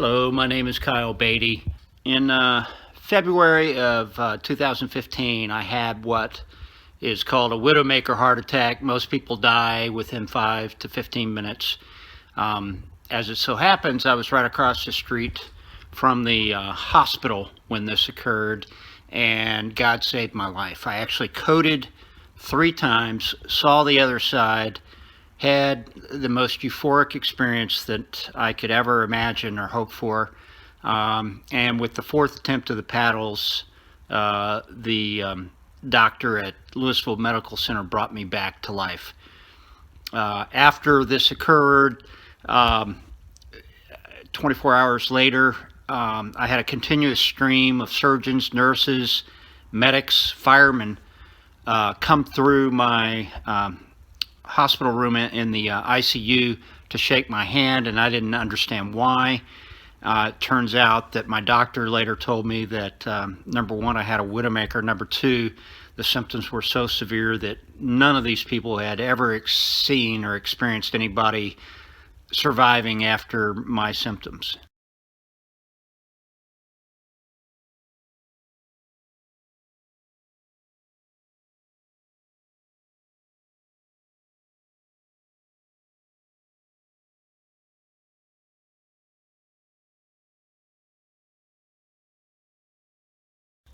Hello, my name is Kyle Beatty. In February of 2015, I had what is called a widowmaker heart attack. Most people die within 5 to 15 minutes. As it so happens, I was right across the street from the hospital when this occurred, and God saved my life. I actually coded 3 times, saw the other side, had the most euphoric experience that I could ever imagine or hope for. And with the 4th attempt of the paddles, the doctor at Louisville Medical Center brought me back to life. After this occurred, 24 hours later, I had a continuous stream of surgeons, nurses, medics, firemen come through my hospital room in the ICU to shake my hand, and I didn't understand why. It turns out that my doctor later told me that number one, I had a widowmaker. Number two, the symptoms were so severe that none of these people had ever seen or experienced anybody surviving after my symptoms.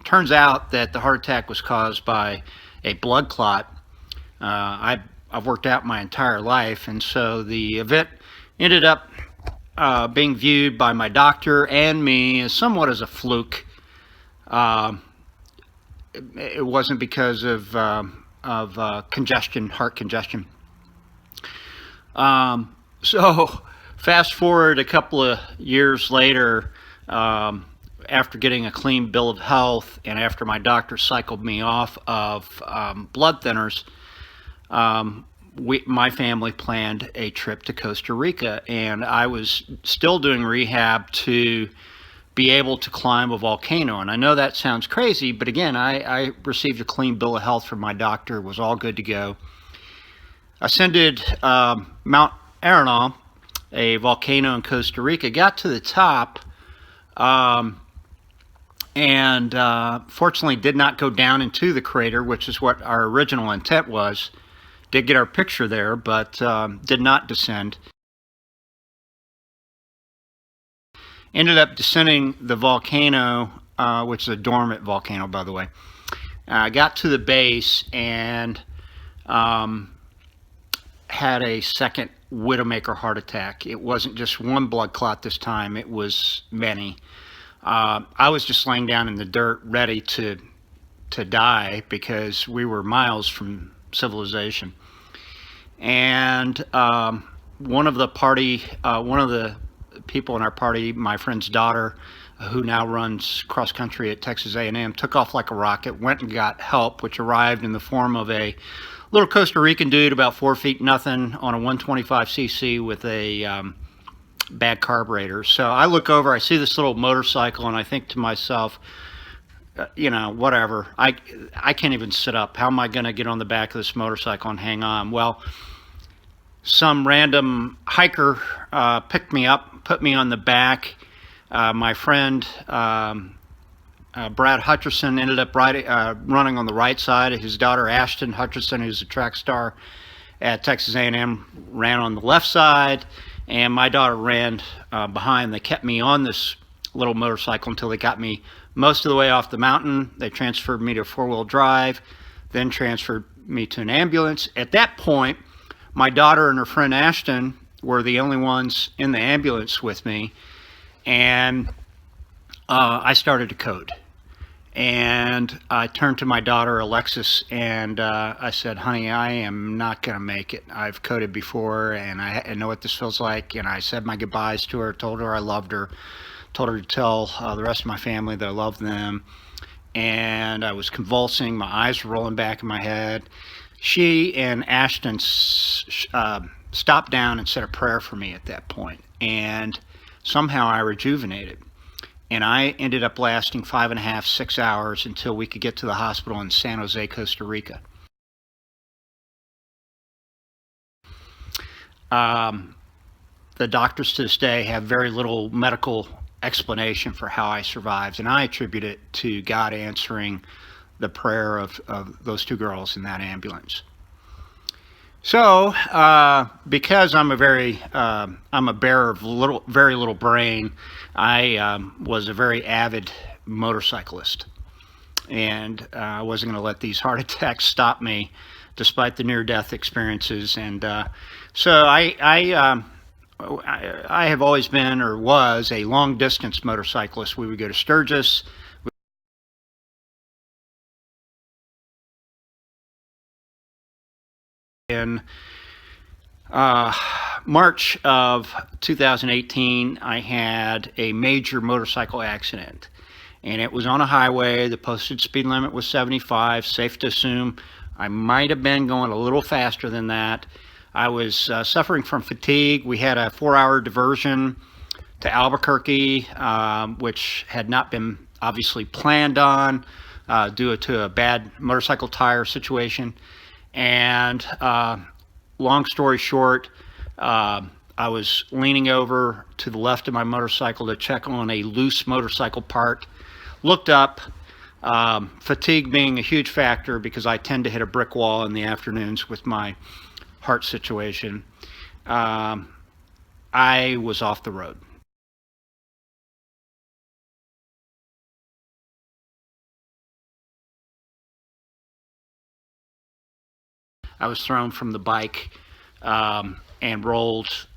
Turns out that the heart attack was caused by a blood clot. I've worked out my entire life, and so the event ended up being viewed by my doctor and me as somewhat as a fluke. It wasn't because of congestion, heart congestion. So fast forward a couple of years later, after getting a clean bill of health and after my doctor cycled me off of blood thinners, my family planned a trip to Costa Rica, and I was still doing rehab to be able to climb a volcano. And I know that sounds crazy, but again, I received a clean bill of health from my doctor, was all good to go. Ascended Mount Arenal, a volcano in Costa Rica, got to the top, and fortunately did not go down into the crater, which is what our original intent was. Did get our picture there, but did not descend. Ended up descending the volcano, which is a dormant volcano, by the way. Got to the base and had a second widowmaker heart attack. It wasn't just one blood clot this time, it was many. I was just laying down in the dirt ready to die because we were miles from civilization. And one of the people in our party, my friend's daughter, who now runs cross country at Texas A&M, took off like a rocket, went and got help, which arrived in the form of a little Costa Rican dude about 4 feet nothing on a 125cc with a bad carburetor. So I look over, I see this little motorcycle, and I think to myself, whatever. I can't even sit up. How am I going to get on the back of this motorcycle and hang on? Well, some random hiker picked me up, put me on the back. My friend Brad Hutcherson ended up running on the right side. His daughter Ashton Hutcherson, who's a track star at Texas A&M, ran on the left side, and my daughter ran behind. They kept me on this little motorcycle until they got me most of the way off the mountain. They transferred me to 4-wheel drive, then transferred me to an ambulance. At that point, my daughter and her friend Ashton were the only ones in the ambulance with me, and I started to code. And I turned to my daughter Alexis and I said, honey, I am not going to make it. I've coded before and I know what this feels like. And I said my goodbyes to her, told her I loved her, told her to tell the rest of my family that I loved them. And I was convulsing, my eyes were rolling back in my head. She and Ashton stopped down and said a prayer for me at that point. And somehow I rejuvenated. And I ended up lasting 5.5, 6 hours until we could get to the hospital in San Jose, Costa Rica. the doctors to this day have very little medical explanation for how I survived, and I attribute it to God answering the prayer of those two girls in that ambulance. So, because I'm a bearer of very little brain, I was a very avid motorcyclist, and I wasn't going to let these heart attacks stop me, despite the near-death experiences. And so I have always been, or was, a long-distance motorcyclist. We would go to Sturgis. In March of 2018, I had a major motorcycle accident, and it was on a highway. The posted speed limit was 75. Safe to assume I might have been going a little faster than that. I was suffering from fatigue. We had a 4-hour diversion to Albuquerque, which had not been obviously planned on due to a bad motorcycle tire situation. And long story short, I was leaning over to the left of my motorcycle to check on a loose motorcycle part. Looked up, fatigue being a huge factor because I tend to hit a brick wall in the afternoons with my heart situation. I was off the road. I was thrown from the bike and rolled,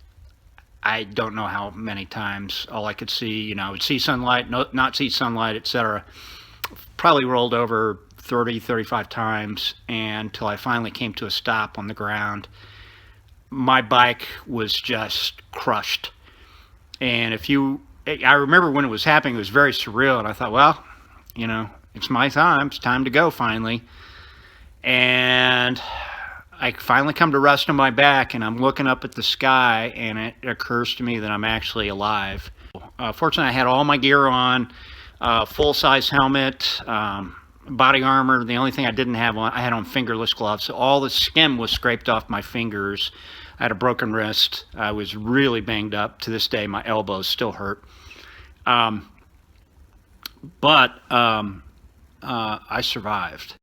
I don't know how many times. All I could see, I would see sunlight, not see sunlight, etc. Probably rolled over 30, 35 times until I finally came to a stop on the ground. My bike was just crushed. And I remember when it was happening, it was very surreal. And I thought, well, it's my time. It's time to go finally. And I finally come to rest on my back, and I'm looking up at the sky, and it occurs to me that I'm actually alive. Fortunately, I had all my gear on, full-size helmet, body armor. The only thing I didn't have on, I had on fingerless gloves. So all the skin was scraped off my fingers. I had a broken wrist. I was really banged up. To this day, my elbows still hurt. But I survived.